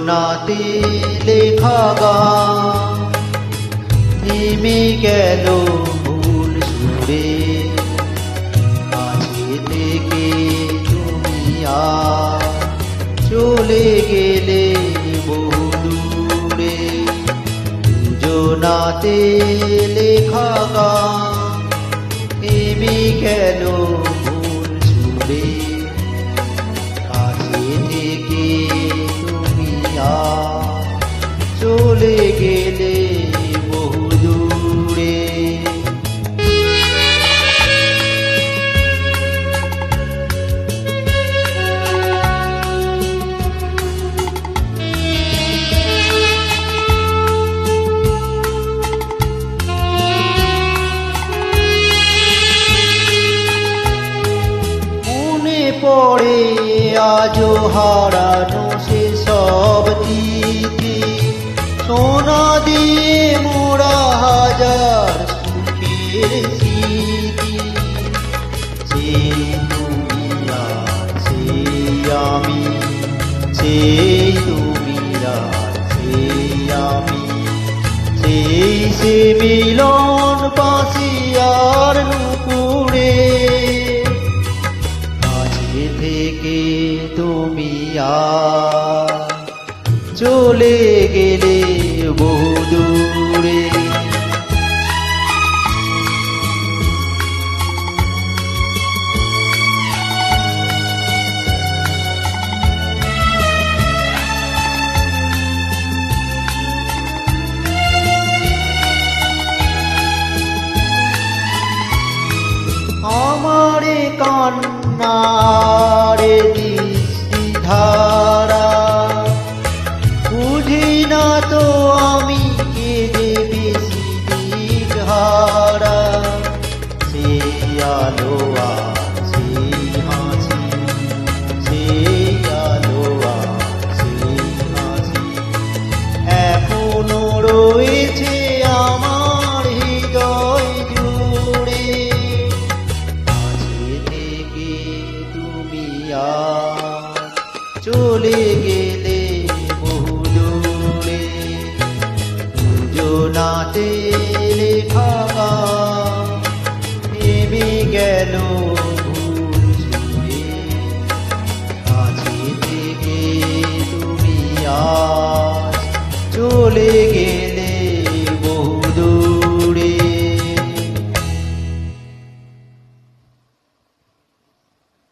সূচনাতে লেখা গান থেমে গেল ভুল সুরে, কাছে থেকে তুমি আর চলে গেলে বহু দূরে। সূচনাতে লেখা গান থেমে গেল ভুল সুরে, কাছে থেকে তুমি আর চলে গেলে বহু দূরে। মনে পড়ে আজও হারানো সেসব স্মৃতি, সোনা দিয়ে মোড়া হাজার সুখের স্মৃতি। সেই তুমি আর সেই আমি, সেই তুমি আর সেই আমি, সেই সে মিলন বাঁশি আর নুপুরে। কাছে থেকে তুমি আর চলে গেলে বহু দূরে। আমারে কান্নারে দৃষ্টিধারা, বুঝি না তো আমি কেঁদে বেশি দিন হারা। সেই আলো আর সেই হাসি, সেই আলো আর সেই হাসি এখনো রয়েছে আমার হৃদয় জুড়ে। কাছে থেকে তুমি আর চলে গেলে বহু দূরে। সূচনাতে লেখা গান থেমে গেল ভুল সুরে, কাছে থেকে তুমি আর চলে গেলে